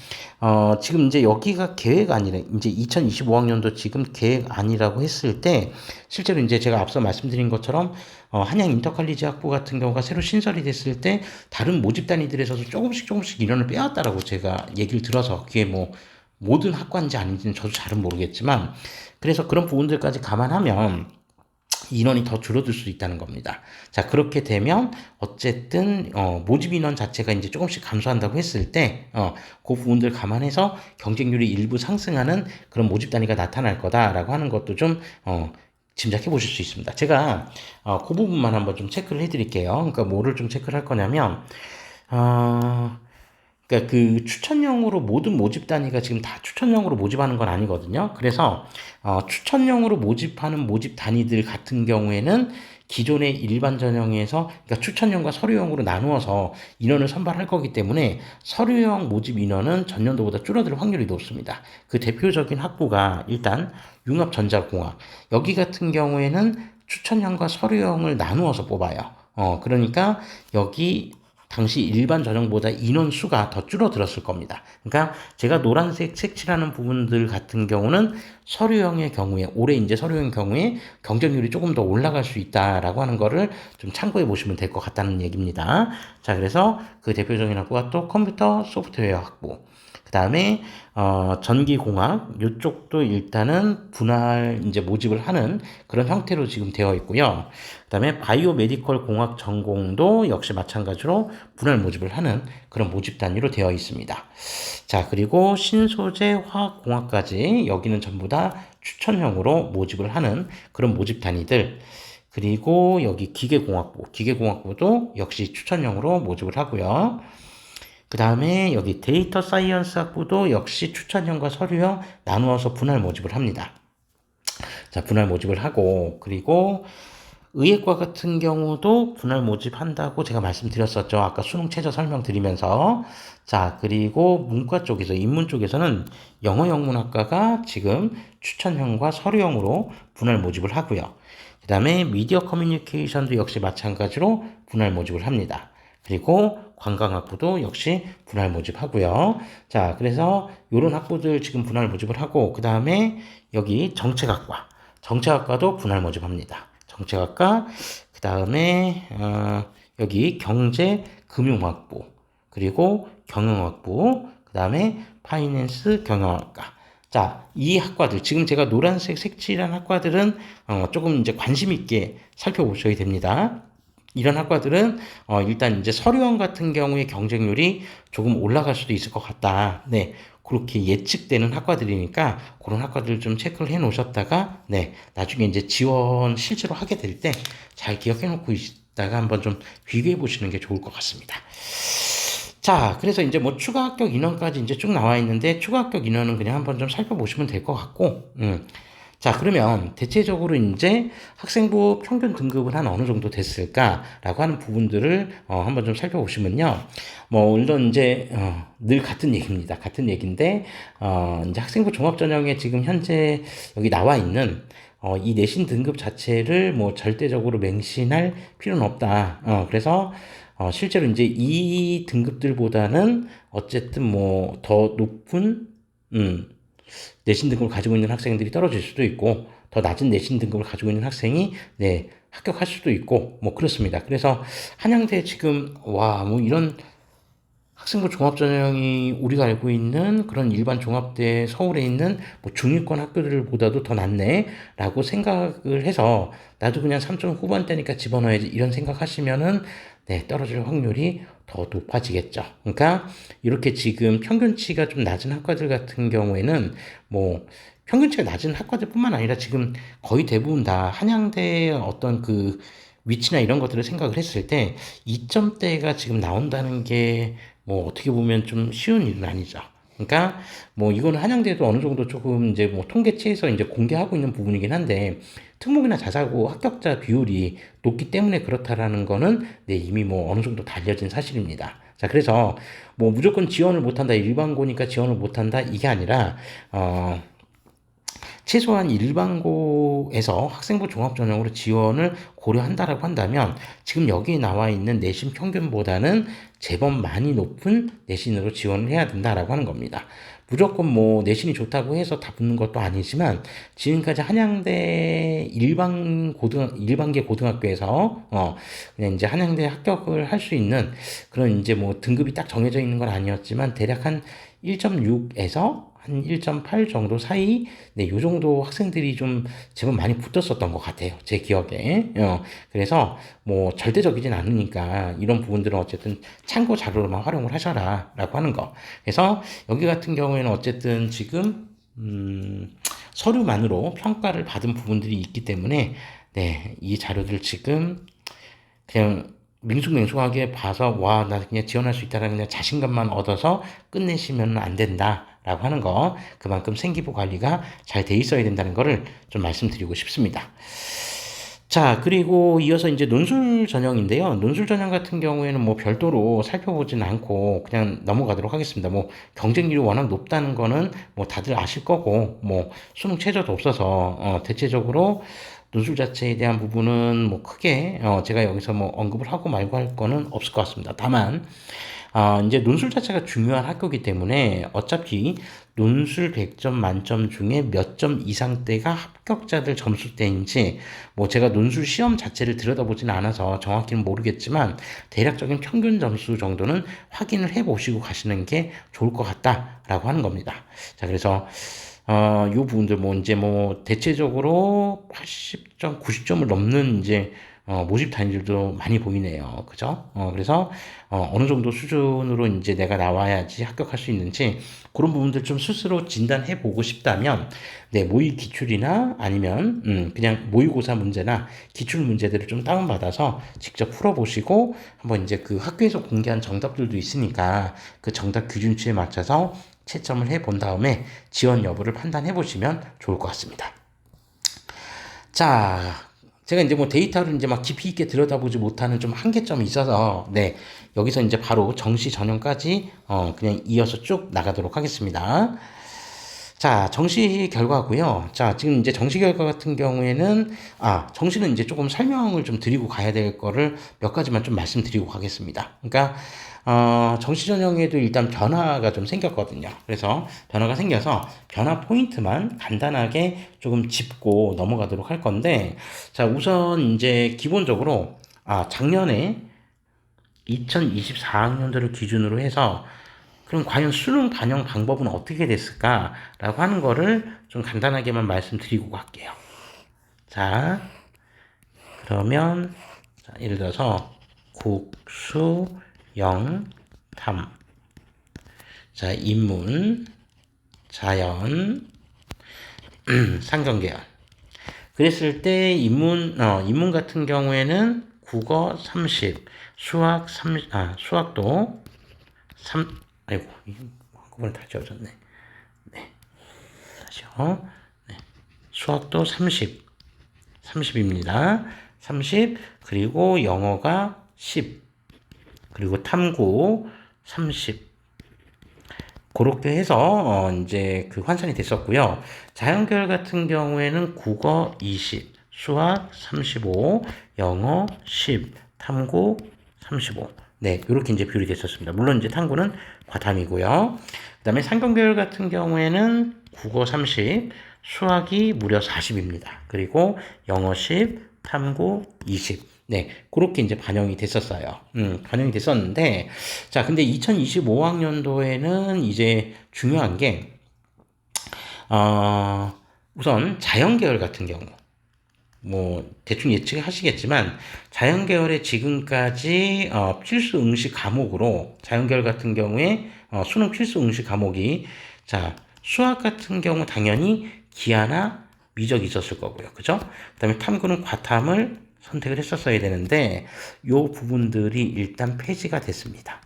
지금 이제 여기가 계획 아니래 이제 2025학년도 지금 계획 아니라고 했을 때 실제로 이제 제가 앞서 말씀드린 것처럼 한양 인터칼리지 학부 같은 경우가 새로 신설이 됐을 때 다른 모집 단위들에서도 조금씩 인원을 빼왔다라고 제가 얘기를 들어서 그게 뭐 모든 학과인지 아닌지는 저도 잘은 모르겠지만 그래서 그런 부분들까지 감안하면 인원이 더 줄어들 수 있다는 겁니다. 자, 그렇게 되면 어쨌든 모집 인원 자체가 이제 조금씩 감소한다고 했을 때 그 부분들 감안해서 경쟁률이 일부 상승하는 그런 모집 단위가 나타날 거다라고 하는 것도 좀 짐작해 보실 수 있습니다. 제가 그 부분만 한번 좀 체크를 해 드릴게요. 그러니까 뭐를 좀 체크를 할 거냐면 그러니까 그 추천형으로 모든 모집 단위가 지금 다 추천형으로 모집하는 건 아니거든요. 그래서 추천형으로 모집하는 모집 단위들 같은 경우에는 기존의 일반 전형에서 그러니까 추천형과 서류형으로 나누어서 인원을 선발할 거기 때문에 서류형 모집 인원은 전년도보다 줄어들 확률이 높습니다. 그 대표적인 학부가 일단 융합전자공학 여기 같은 경우에는 추천형과 서류형을 나누어서 뽑아요. 그러니까 여기 당시 일반 전형보다 인원 수가 더 줄어들었을 겁니다. 그러니까 제가 노란색 색칠하는 부분들 같은 경우는 서류형의 경우에 올해 이제 서류형 경우에 경쟁률이 조금 더 올라갈 수 있다라고 하는 거를 좀 참고해 보시면 될 것 같다는 얘기입니다. 자, 그래서 그 대표적인 학부가 또 컴퓨터 소프트웨어 학부. 그 다음에 전기공학 이쪽도 일단은 분할 이제 모집을 하는 그런 형태로 지금 되어 있고요. 그 다음에 바이오 메디컬 공학 전공도 역시 마찬가지로 분할 모집을 하는 그런 모집 단위로 되어 있습니다. 자, 그리고 신소재 화학공학까지 여기는 전부 다 추천형으로 모집을 하는 그런 모집 단위들. 그리고 여기 기계공학부도 역시 추천형으로 모집을 하고요. 그 다음에 여기 데이터 사이언스 학부도 역시 추천형과 서류형 나누어서 분할 모집을 합니다. 자, 분할 모집을 하고, 그리고 의예과 같은 경우도 분할 모집한다고 제가 말씀드렸었죠. 아까 수능 최저 설명드리면서. 자, 그리고 문과 쪽에서, 인문 쪽에서는 영어 영문학과가 지금 추천형과 서류형으로 분할 모집을 하고요. 그 다음에 미디어 커뮤니케이션도 역시 마찬가지로 분할 모집을 합니다. 그리고 관광학부도 역시 분할 모집하고요. 자, 그래서 이런 학부들 지금 분할 모집을 하고, 그 다음에 여기 정책학과. 정책학과도 분할 모집합니다. 정책학과, 그 다음에 여기 경제금융학부, 그리고 경영학부, 그 다음에 파이낸스 경영학과. 자, 이 학과들 지금 제가 노란색 색칠한 학과들은 조금 이제 관심 있게 살펴보셔야 됩니다. 이런 학과들은 일단 이제 서류형 같은 경우에 경쟁률이 조금 올라갈 수도 있을 것 같다. 네. 그렇게 예측되는 학과들이니까 그런 학과들 좀 체크를 해 놓으셨다가 네. 나중에 이제 지원 실제로 하게 될 때 잘 기억해 놓고 있다가 한번 좀 비교해 보시는 게 좋을 것 같습니다. 자, 그래서 이제 뭐 추가 합격 인원까지 이제 쭉 나와 있는데 추가 합격 인원은 그냥 한번 좀 살펴보시면 될 것 같고, 자, 그러면 대체적으로 이제 학생부 평균 등급은 한 어느 정도 됐을까라고 하는 부분들을 한번 좀 살펴보시면요. 뭐, 물론 이제, 늘 같은 얘기입니다. 같은 얘기인데, 이제 학생부 종합전형에 지금 현재 여기 나와 있는 이 내신 등급 자체를 뭐 절대적으로 맹신할 필요는 없다. 그래서 실제로 이제 이 등급들보다는 어쨌든 뭐 더 높은, 내신 등급을 가지고 있는 학생들이 떨어질 수도 있고 더 낮은 내신 등급을 가지고 있는 학생이 네, 합격할 수도 있고 뭐 그렇습니다. 그래서 한양대 지금 와 뭐 이런 학생부 종합전형이 우리가 알고 있는 그런 일반 종합대 서울에 있는 뭐 중위권 학교들보다도 더 낫네라고 생각을 해서 나도 그냥 3점 후반대니까 집어넣어야지 이런 생각하시면은 네, 떨어질 확률이 더 높아지겠죠. 그러니까 이렇게 지금 평균치가 좀 낮은 학과들 같은 경우에는 뭐 평균치가 낮은 학과들뿐만 아니라 지금 거의 대부분 다 한양대의 어떤 그 위치나 이런 것들을 생각을 했을 때 2점대가 지금 나온다는 게 뭐 어떻게 보면 좀 쉬운 일은 아니죠. 그러니까 뭐 이거는 한양대도 어느 정도 조금 이제 뭐 통계치에서 이제 공개하고 있는 부분이긴 한데 특목이나 자사고 합격자 비율이 높기 때문에 그렇다라는 거는 네, 이미 뭐 어느 정도 다 알려진 사실입니다. 자, 그래서 뭐 무조건 지원을 못한다, 일반고니까 지원을 못한다 이게 아니라 최소한 일반고에서 학생부 종합전형으로 지원을 고려한다라고 한다면 지금 여기에 나와 있는 내신 평균보다는 제법 많이 높은 내신으로 지원을 해야 된다라고 하는 겁니다. 무조건 뭐 내신이 좋다고 해서 다 붙는 것도 아니지만 지금까지 한양대 일반계 고등학교에서 그냥 이제 한양대 합격을 할 수 있는 그런 이제 뭐 등급이 딱 정해져 있는 건 아니었지만 대략 한 1.6에서 한 1.8 정도 사이, 네, 요 정도 학생들이 좀 제법 많이 붙었었던 것 같아요. 제 기억에. 그래서 뭐 절대적이진 않으니까 이런 부분들은 어쨌든 참고 자료로만 활용을 하셔라 라고 하는 거. 그래서 여기 같은 경우에는 어쨌든 지금, 서류만으로 평가를 받은 부분들이 있기 때문에, 네, 이 자료들 지금 그냥 밍숭맹숭하게 봐서 와, 나 그냥 지원할 수 있다라는 그냥 자신감만 얻어서 끝내시면 안 된다라고 하는 거 그만큼 생기부 관리가 잘 돼 있어야 된다는 거를 좀 말씀드리고 싶습니다. 자, 그리고 이어서 이제 논술 전형인데요. 논술 전형 같은 경우에는 뭐 별도로 살펴보진 않고 그냥 넘어가도록 하겠습니다. 뭐 경쟁률이 워낙 높다는 거는 뭐 다들 아실 거고, 뭐 수능 최저도 없어서, 대체적으로 논술 자체에 대한 부분은 뭐 크게, 제가 여기서 뭐 언급을 하고 말고 할 거는 없을 것 같습니다. 다만, 이제 논술 자체가 중요한 학교이기 때문에 어차피 논술 100점 만점 중에 몇 점 이상대가 합격자들 점수대인지 뭐 제가 논술 시험 자체를 들여다보지는 않아서 정확히는 모르겠지만 대략적인 평균 점수 정도는 확인을 해 보시고 가시는 게 좋을 것 같다라고 하는 겁니다. 자, 그래서 요 부분들 뭐 이제 뭐 대체적으로 80점, 90점을 넘는 이제 모집 단위들도 많이 보이네요. 그죠? 그래서 어느 정도 수준으로 이제 내가 나와야지 합격할 수 있는지 그런 부분들 좀 스스로 진단해 보고 싶다면 네, 모의 기출이나 아니면 그냥 모의고사 문제나 기출 문제들을 좀 다운받아서 직접 풀어보시고 한번 이제 그 학교에서 공개한 정답들도 있으니까 그 정답 기준치에 맞춰서 채점을 해 본 다음에 지원 여부를 판단해 보시면 좋을 것 같습니다. 자, 제가 이제 뭐 데이터를 이제 막 깊이 있게 들여다보지 못하는 좀 한계점이 있어서, 네, 여기서 이제 바로 정시 전형까지, 그냥 이어서 쭉 나가도록 하겠습니다. 자, 정시 결과고요. 자, 지금 이제 정시 결과 같은 경우에는, 정시는 이제 조금 설명을 좀 드리고 가야 될 거를 몇 가지만 좀 말씀드리고 가겠습니다. 그러니까, 정시 전형에도 일단 변화가 좀 생겼거든요. 그래서 변화가 생겨서 변화 포인트만 간단하게 조금 짚고 넘어가도록 할 건데, 자, 우선 이제 기본적으로, 작년에 2024학년도를 기준으로 해서 그럼 과연 수능 반영 방법은 어떻게 됐을까라고 하는 거를 좀 간단하게만 말씀드리고 갈게요. 자, 그러면 자, 예를 들어서 국수, 영, 탐, 자, 인문, 자연, 상경계열. 그랬을 때 인문 같은 경우에는 국어 30, 수학 30, 수학도 3, 아이고, 한꺼번에 다 지워졌네. 네, 다시요. 네, 수학도 30입니다. 30, 그리고 영어가 10, 그리고 탐구 30. 그렇게 해서 이제 그 환산이 됐었고요. 자연계열 같은 경우에는 국어 20, 수학 35, 영어 10, 탐구 35. 네, 이렇게 이제 비율이 됐었습니다. 물론 이제 탐구는 과탐이고요. 그다음에 상경계열 같은 경우에는 국어 30, 수학이 무려 40입니다. 그리고 영어 10, 탐구 20. 네, 그렇게 이제 반영이 됐었어요. 반영이 됐었는데, 자, 근데 2025학년도에는 이제 중요한 게, 우선 자연계열 같은 경우, 뭐, 대충 예측하시겠지만, 자연계열의 지금까지, 필수 응시 과목으로, 자연계열 같은 경우에, 수능 필수 응시 과목이, 자, 수학 같은 경우 당연히 기하나 미적이 있었을 거고요. 그죠? 그 다음에 탐구는 과탐을 선택을 했었어야 되는데, 요 부분들이 일단 폐지가 됐습니다.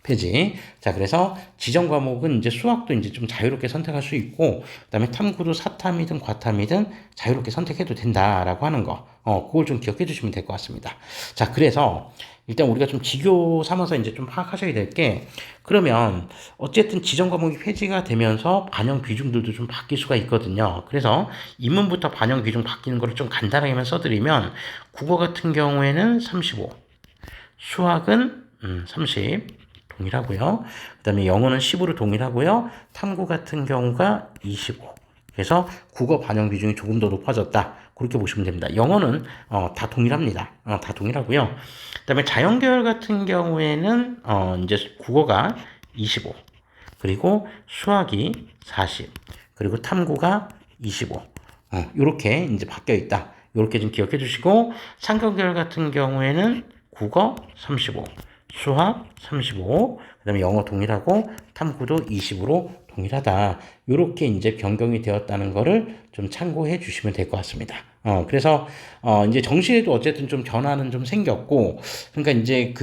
폐지. 자, 그래서 지정 과목은 이제 수학도 이제 좀 자유롭게 선택할 수 있고, 그 다음에 탐구도 사탐이든 과탐이든 자유롭게 선택해도 된다라고 하는 거. 그걸 좀 기억해 주시면 될 것 같습니다. 자, 그래서 일단 우리가 좀 지교 삼아서 이제 좀 파악하셔야 될 게, 그러면 어쨌든 지정 과목이 폐지가 되면서 반영 비중들도 좀 바뀔 수가 있거든요. 그래서 인문부터 반영 비중 바뀌는 거를 좀 간단하게만 써드리면, 국어 같은 경우에는 35, 수학은 30, 동일하고요. 그 다음에 영어는 10으로 동일하고요. 탐구 같은 경우가 25. 그래서 국어 반영 비중이 조금 더 높아졌다. 그렇게 보시면 됩니다. 영어는 다 동일합니다. 다 동일하고요. 그 다음에 자연계열 같은 경우에는 이제 국어가 25, 그리고 수학이 40, 그리고 탐구가 25. 이렇게 이제 바뀌어 있다. 이렇게 좀 기억해 주시고, 상경계열 같은 경우에는 국어 35, 수학 35, 그 다음에 영어 동일하고 탐구도 20으로 동일하다. 이렇게 이제 변경이 되었다는 거를 좀 참고해 주시면 될 것 같습니다. 그래서, 이제 정시에도 어쨌든 좀 변화는 좀 생겼고, 그러니까 이제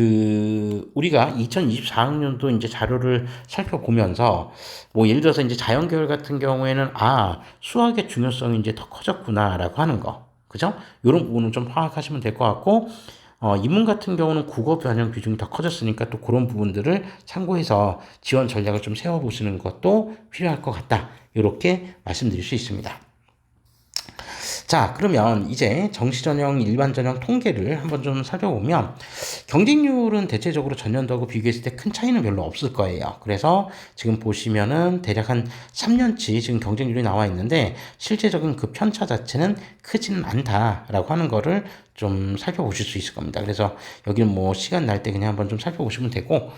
우리가 2024학년도 이제 자료를 살펴보면서, 뭐 예를 들어서 이제 자연계열 같은 경우에는, 수학의 중요성이 이제 더 커졌구나라고 하는 거. 그죠? 이런 부분은 좀 파악하시면 될 것 같고, 인문 같은 경우는 국어 변형 비중이 더 커졌으니까 또 그런 부분들을 참고해서 지원 전략을 좀 세워보시는 것도 필요할 것 같다. 이렇게 말씀드릴 수 있습니다. 자, 그러면 이제 정시전형, 일반전형 통계를 한번 좀 살펴보면 경쟁률은 대체적으로 전년도하고 비교했을 때 큰 차이는 별로 없을 거예요. 그래서 지금 보시면은 대략 한 3년치 지금 경쟁률이 나와 있는데 실제적인 그 편차 자체는 크지는 않다라고 하는 거를 좀 살펴보실 수 있을 겁니다. 그래서 여기는 뭐 시간 날 때 그냥 한번 좀 살펴보시면 되고,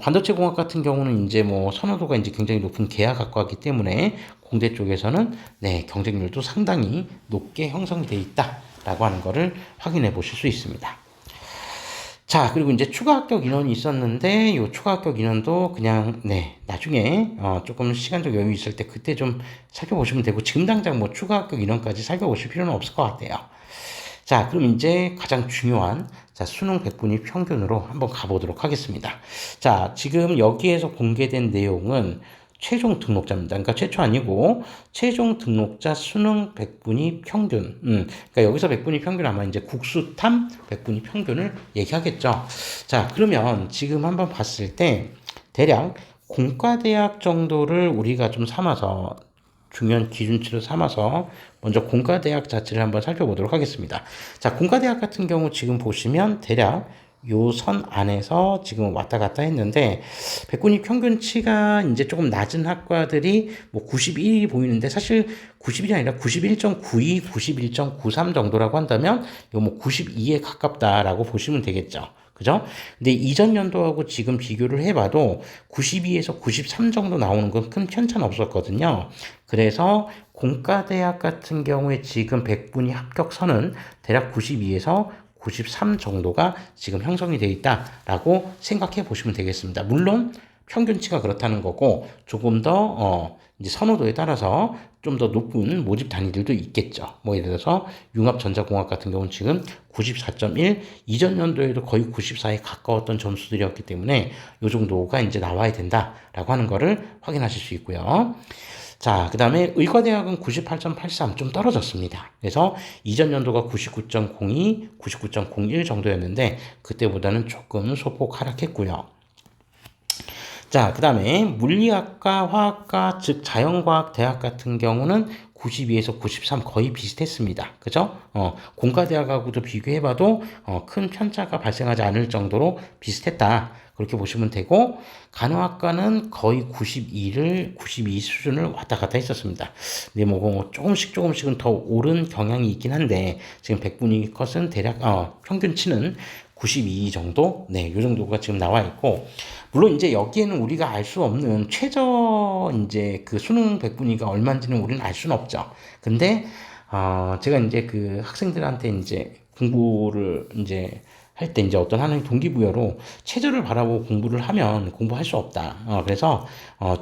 반도체 공학 같은 경우는 이제 뭐 선호도가 이제 굉장히 높은 계약학과이기 때문에 공대 쪽에서는 네, 경쟁률도 상당히 높게 형성이 되어 있다라고 하는 거를 확인해 보실 수 있습니다. 자, 그리고 이제 추가 합격 인원이 있었는데, 이 추가 합격 인원도 그냥, 네, 나중에, 조금 시간적 여유 있을 때 그때 좀 살펴보시면 되고, 지금 당장 뭐 추가 합격 인원까지 살펴보실 필요는 없을 것 같아요. 자, 그럼 이제 가장 중요한, 자, 수능 백분위 평균으로 한번 가보도록 하겠습니다. 자, 지금 여기에서 공개된 내용은 최종 등록자입니다. 그러니까 최초 아니고 최종 등록자 수능 100분위 평균. 그러니까 여기서 100분위 평균 아마 이제 국수탐 100분위 평균을 얘기하겠죠. 자, 그러면 지금 한번 봤을 때 대략 공과대학 정도를 우리가 좀 삼아서 중요한 기준치로 삼아서 먼저 공과대학 자체를 한번 살펴보도록 하겠습니다. 자, 공과대학 같은 경우 지금 보시면 대략 요 선 안에서 지금 왔다 갔다 했는데 백분위 평균치가 이제 조금 낮은 학과들이 뭐 91이 보이는데 사실 90이 아니라 91.92, 91.93 정도라고 한다면 이거 뭐 92에 가깝다라고 보시면 되겠죠. 그죠? 근데 이전 연도하고 지금 비교를 해봐도 92에서 93 정도 나오는 건 큰 편차는 없었거든요. 그래서 공과대학 같은 경우에 지금 100분위 합격선은 대략 92에서 93 정도가 지금 형성이 되어 있다라고 생각해 보시면 되겠습니다. 물론 평균치가 그렇다는 거고 조금 더 이제 선호도에 따라서 좀 더 높은 모집 단위들도 있겠죠. 뭐 예를 들어서 융합전자공학 같은 경우는 지금 94.1, 이전 연도에도 거의 94에 가까웠던 점수들이었기 때문에 이 정도가 이제 나와야 된다라고 하는 거를 확인하실 수 있고요. 자, 그 다음에 의과대학은 98.83 좀 떨어졌습니다. 그래서 이전 연도가 99.02, 99.01 정도였는데 그때보다는 조금 소폭 하락했고요. 자, 그 다음에 물리학과, 화학과, 즉 자연과학 대학 같은 경우는 92에서 93 거의 비슷했습니다. 그죠? 공과대학하고도 비교해봐도 큰 편차가 발생하지 않을 정도로 비슷했다. 그렇게 보시면 되고 간호학과는 거의 92 수준을 왔다 갔다 했었습니다. 근데 뭐 조금씩은 더 오른 경향이 있긴 한데 지금 100분위 컷은 대략 평균치는 92 정도? 네, 요 정도가 지금 나와 있고 물론 이제 여기에는 우리가 알 수 없는 최저 이제 그 수능 100분위가 얼마인지는 우리는 알 수는 없죠. 근데 제가 이제 그 학생들한테 이제 공부를 이제 할 때 이제 어떤 하나의 동기부여로 최저를 바라보고 공부를 하면 공부할 수 없다. 그래서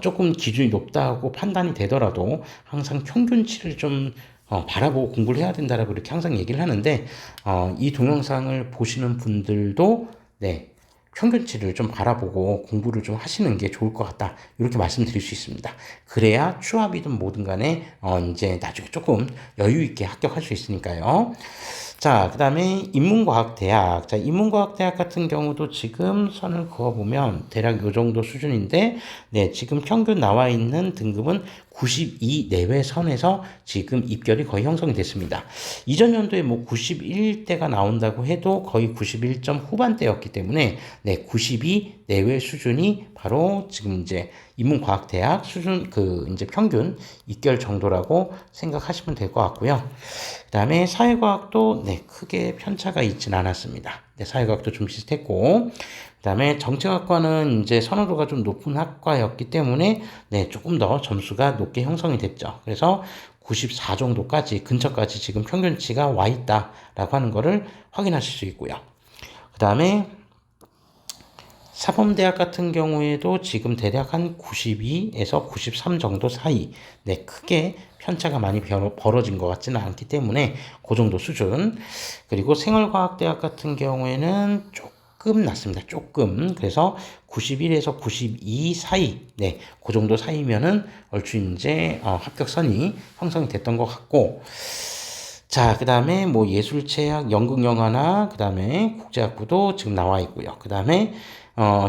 조금 기준이 높다고 판단이 되더라도 항상 평균치를 좀 바라보고 공부를 해야 된다라고 이렇게 항상 얘기를 하는데 이 동영상을 보시는 분들도 네. 평균치를 좀 바라보고 공부를 좀 하시는 게 좋을 것 같다. 이렇게 말씀드릴 수 있습니다. 그래야 취업이든 뭐든 간에 이제 나중에 조금 여유 있게 합격할 수 있으니까요. 자, 그 다음에 인문과학대학. 자, 인문과학대학 같은 경우도 지금 선을 그어보면 대략 요 정도 수준인데, 네, 지금 평균 나와 있는 등급은 92 내외 선에서 지금 입결이 거의 형성이 됐습니다. 이전 연도에 뭐 91대가 나온다고 해도 거의 91점 후반대였기 때문에, 네, 92 내외 수준이 바로 지금 이제 인문과학대학 수준 그 이제 평균 입결 정도라고 생각하시면 될 것 같고요. 그 다음에 사회과학도 네, 크게 편차가 있진 않았습니다. 네, 사회과학도 좀 비슷했고, 그 다음에 정책학과는 이제 선호도가 좀 높은 학과였기 때문에 네, 조금 더 점수가 높게 형성이 됐죠. 그래서 94 정도까지 근처까지 지금 평균치가 와 있다라고 하는 거를 확인하실 수 있고요. 그 다음에 사범대학 같은 경우에도 지금 대략 한 92에서 93 정도 사이, 네, 크게 편차가 많이 벌어진 것 같지는 않기 때문에 그 정도 수준. 그리고 생활과학대학 같은 경우에는 조금 낮습니다. 조금. 그래서 91에서 92 사이, 네, 그 정도 사이면은 얼추 이제 합격선이 형성이 됐던 것 같고. 자, 그 다음에 뭐 예술체학, 연극영화나 그 다음에 국제학부도 지금 나와 있고요. 그 다음에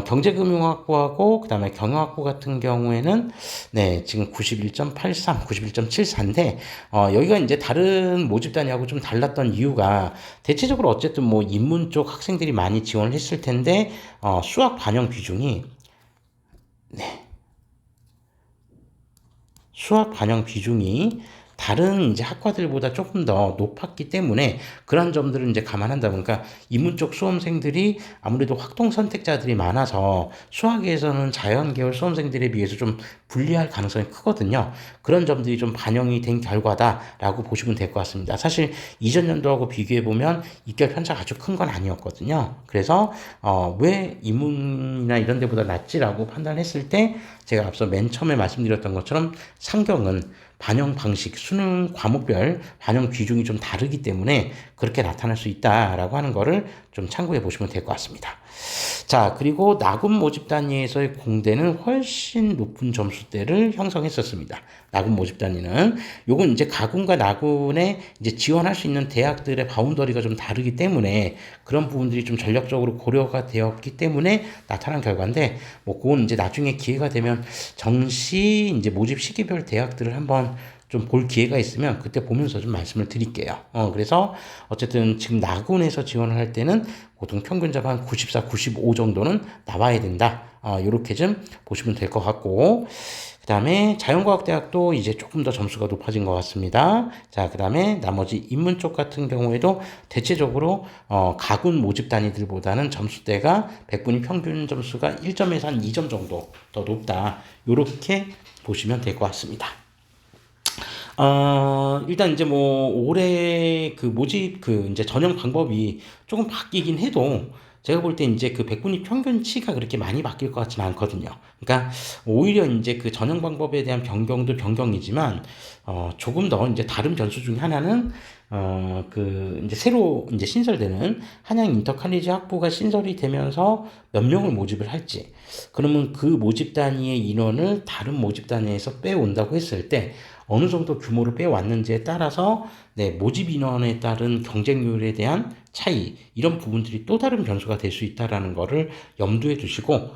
경제금융학부하고 그 다음에 경영학부 같은 경우에는 네, 지금 91.83, 91.74인데 여기가 이제 다른 모집단위하고 좀 달랐던 이유가 대체적으로 어쨌든 뭐 인문 쪽 학생들이 많이 지원을 했을 텐데 수학 반영 비중이 네, 수학 반영 비중이 다른 이제 학과들보다 조금 더 높았기 때문에 그런 점들을 이제 감안한다 보니까 인문 쪽 수험생들이 아무래도 확동 선택자들이 많아서 수학에서는 자연 계열 수험생들에 비해서 좀 불리할 가능성이 크거든요. 그런 점들이 좀 반영이 된 결과다라고 보시면 될 것 같습니다. 사실 이전 연도하고 비교해 보면 입결 편차가 아주 큰 건 아니었거든요. 그래서 왜 인문이나 이런 데보다 낫지라고 판단했을 때 제가 앞서 맨 처음에 말씀드렸던 것처럼 상경은 반영 방식, 수능 과목별 반영 비중이 좀 다르기 때문에 그렇게 나타날 수 있다라고 하는 거를 좀 참고해 보시면 될 것 같습니다. 자, 그리고 나군 모집 단위에서의 공대는 훨씬 높은 점수대를 형성했었습니다. 나군 모집 단위는 요건 이제 가군과 나군에 이제 지원할 수 있는 대학들의 바운더리가 좀 다르기 때문에 그런 부분들이 좀 전략적으로 고려가 되었기 때문에 나타난 결과인데 뭐 그건 이제 나중에 기회가 되면 정시 이제 모집 시기별 대학들을 한번 좀 볼 기회가 있으면 그때 보면서 좀 말씀을 드릴게요. 그래서 어쨌든 지금 나군에서 지원을 할 때는 보통 평균자가 한 94, 95 정도는 나와야 된다. 이렇게 좀 보시면 될 것 같고, 그 다음에 자연과학대학도 이제 조금 더 점수가 높아진 것 같습니다. 자, 그 다음에 나머지 인문 쪽 같은 경우에도 대체적으로 가군 모집 단위들보다는 점수대가 100분위 평균 점수가 1점에서 한 2점 정도 더 높다. 이렇게 보시면 될 것 같습니다. 일단 이제 뭐 올해 그 모집 그 이제 전형 방법이 조금 바뀌긴 해도 제가 볼 때 이제 그 백분위 평균치가 그렇게 많이 바뀔 것 같지는 않거든요. 그러니까 오히려 이제 그 전형 방법에 대한 변경도 변경이지만 조금 더 이제 다른 변수 중에 하나는 그 이제 새로 이제 신설되는 한양 인터칼리지 학부가 신설이 되면서 몇 명을 모집을 할지 그러면 그 모집 단위의 인원을 다른 모집 단위에서 빼온다고 했을 때 어느 정도 규모를 빼왔는지에 따라서 네, 모집 인원에 따른 경쟁률에 대한 차이 이런 부분들이 또 다른 변수가 될 수 있다라는 거를 염두에 두시고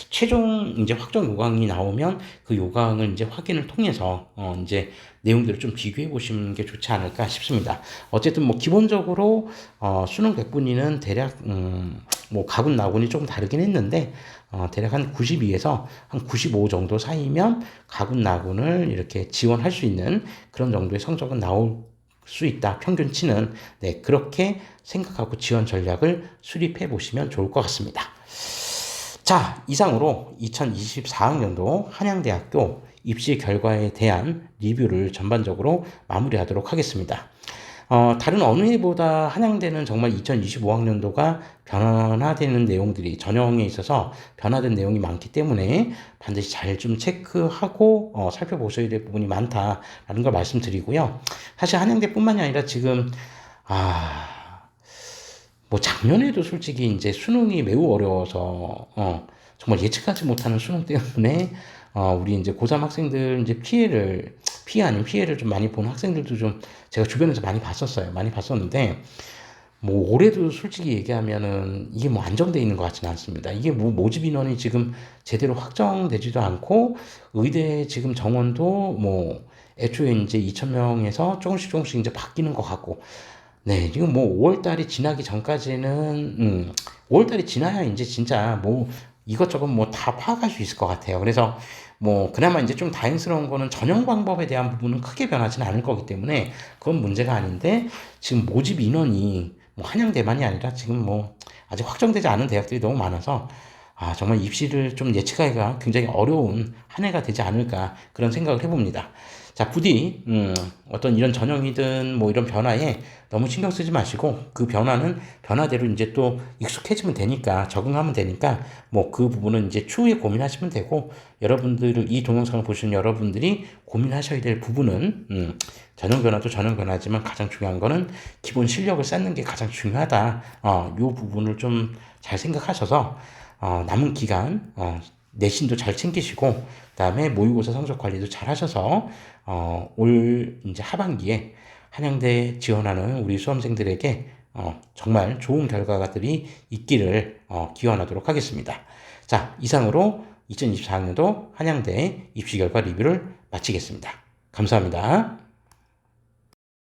최종 이제 확정 요강이 나오면 그 요강을 이제 확인을 통해서 이제 내용들을 좀 비교해 보시는 게 좋지 않을까 싶습니다. 어쨌든 뭐 기본적으로 수능 백분위는 대략 뭐 가군 나군이 조금 다르긴 했는데 대략 한 92에서 한 95 정도 사이면 가군 나군을 이렇게 지원할 수 있는 그런 정도의 성적은 나올 수 있다. 평균치는 네, 그렇게 생각하고 지원 전략을 수립해 보시면 좋을 것 같습니다. 자, 이상으로 2024학년도 한양대학교 입시 결과에 대한 리뷰를 전반적으로 마무리하도록 하겠습니다. 다른 어느 해보다 한양대는 정말 2025학년도가 변화되는 내용들이 전형에 있어서 변화된 내용이 많기 때문에 반드시 잘 좀 체크하고 살펴보셔야 될 부분이 많다라는 걸 말씀드리고요. 사실 한양대뿐만이 아니라 지금 뭐 작년에도 솔직히 이제 수능이 매우 어려워서 정말 예측하지 못하는 수능 때문에 우리 이제 고3 학생들 이제 피해 아닌 피해를 좀 많이 본 학생들도 좀 제가 주변에서 많이 봤었어요. 많이 봤었는데 뭐 올해도 솔직히 얘기하면은 이게 뭐 안정돼 있는 것 같지는 않습니다. 이게 뭐 모집 인원이 지금 제대로 확정되지도 않고 의대 지금 정원도 뭐 애초에 이제 2,000명에서 조금씩 이제 바뀌는 것 같고 네, 지금 뭐 5월달이 지나기 전까지는 5월달이 지나야 이제 진짜 뭐 이것저것 뭐 다 파악할 수 있을 것 같아요. 그래서 뭐 그나마 이제 좀 다행스러운 거는 전형 방법에 대한 부분은 크게 변하지는 않을 거기 때문에 그건 문제가 아닌데 지금 모집 인원이 뭐 한양대만이 아니라 지금 뭐 아직 확정되지 않은 대학들이 너무 많아서 정말 입시를 좀 예측하기가 굉장히 어려운 한 해가 되지 않을까 그런 생각을 해봅니다. 자, 부디 어떤 이런 전형이든 뭐 이런 변화에 너무 신경 쓰지 마시고 그 변화는 변화대로 이제 또 익숙해지면 되니까 적응하면 되니까 뭐 그 부분은 이제 추후에 고민하시면 되고 여러분들 이 동영상을 보시는 여러분들이 고민하셔야 될 부분은 전형 변화도 전형 변화지만 가장 중요한 거는 기본 실력을 쌓는 게 가장 중요하다. 요 부분을 좀 잘 생각하셔서 남은 기간 내신도 잘 챙기시고 그다음에 모의고사 성적 관리도 잘 하셔서 올 이제 하반기에 한양대 지원하는 우리 수험생들에게 정말 좋은 결과들이 있기를 기원하도록 하겠습니다. 자, 이상으로 2024학년도 한양대 입시 결과 리뷰를 마치겠습니다. 감사합니다.